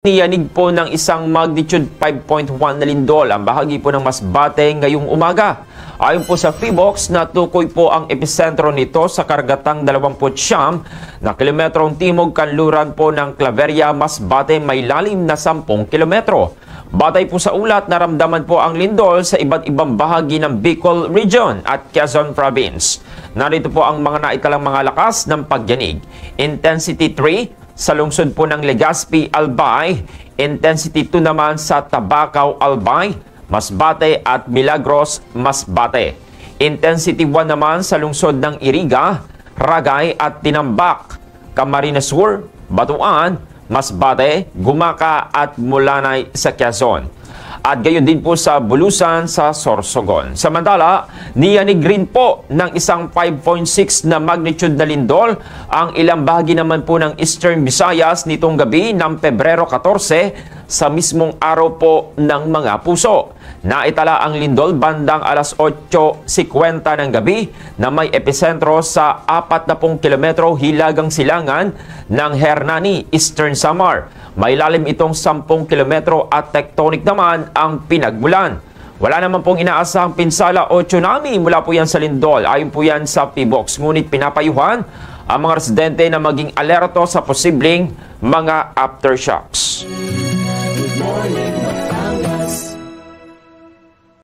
Niyanig po ng isang magnitude 5.1 na lindol ang bahagi po ng Masbate ngayong umaga. Ayon po sa PHIVOLCS, natukoy po ang episentro nito sa kargatang 29 na kilometrong timog kanluran po ng Claveria, Masbate, may lalim na 10 kilometro. Batay po sa ulat, naramdaman po ang lindol sa iba't ibang bahagi ng Bicol Region at Quezon Province. Narito po ang mga naitalang mga lakas ng pagyanig. Intensity 3 sa lungsod po ng Legazpi, Albay, intensity 2 naman sa Tabacaw, Albay, Masbate at Milagros, Masbate. Intensity 1 naman sa lungsod ng Iriga, Ragay at Tinambak, Camarines Sur, Batuan, Masbate, Gumaca at Mulanay sa Quezon. At gayon din po sa Bulusan sa Sorsogon. Samantala, niyanig rin po ng isang 5.6 na magnitude na lindol ang ilang bahagi naman po ng Eastern Visayas nitong gabi ng Pebrero 14 sa mismong araw po ng mga puso. Naitala ang lindol bandang alas 8:50 ng gabi na may epicentro sa 40 kilometro hilagang silangan ng Hernani, Eastern Samar. May lalim itong 10 kilometro at tectonic naman ang pinagmulan. Wala naman pong inaasahang pinsala o tsunami mula po yan sa lindol. Ayon po yan sa PHIVOLCS. Ngunit pinapayuhan ang mga residente na maging alerto sa posibleng mga aftershocks.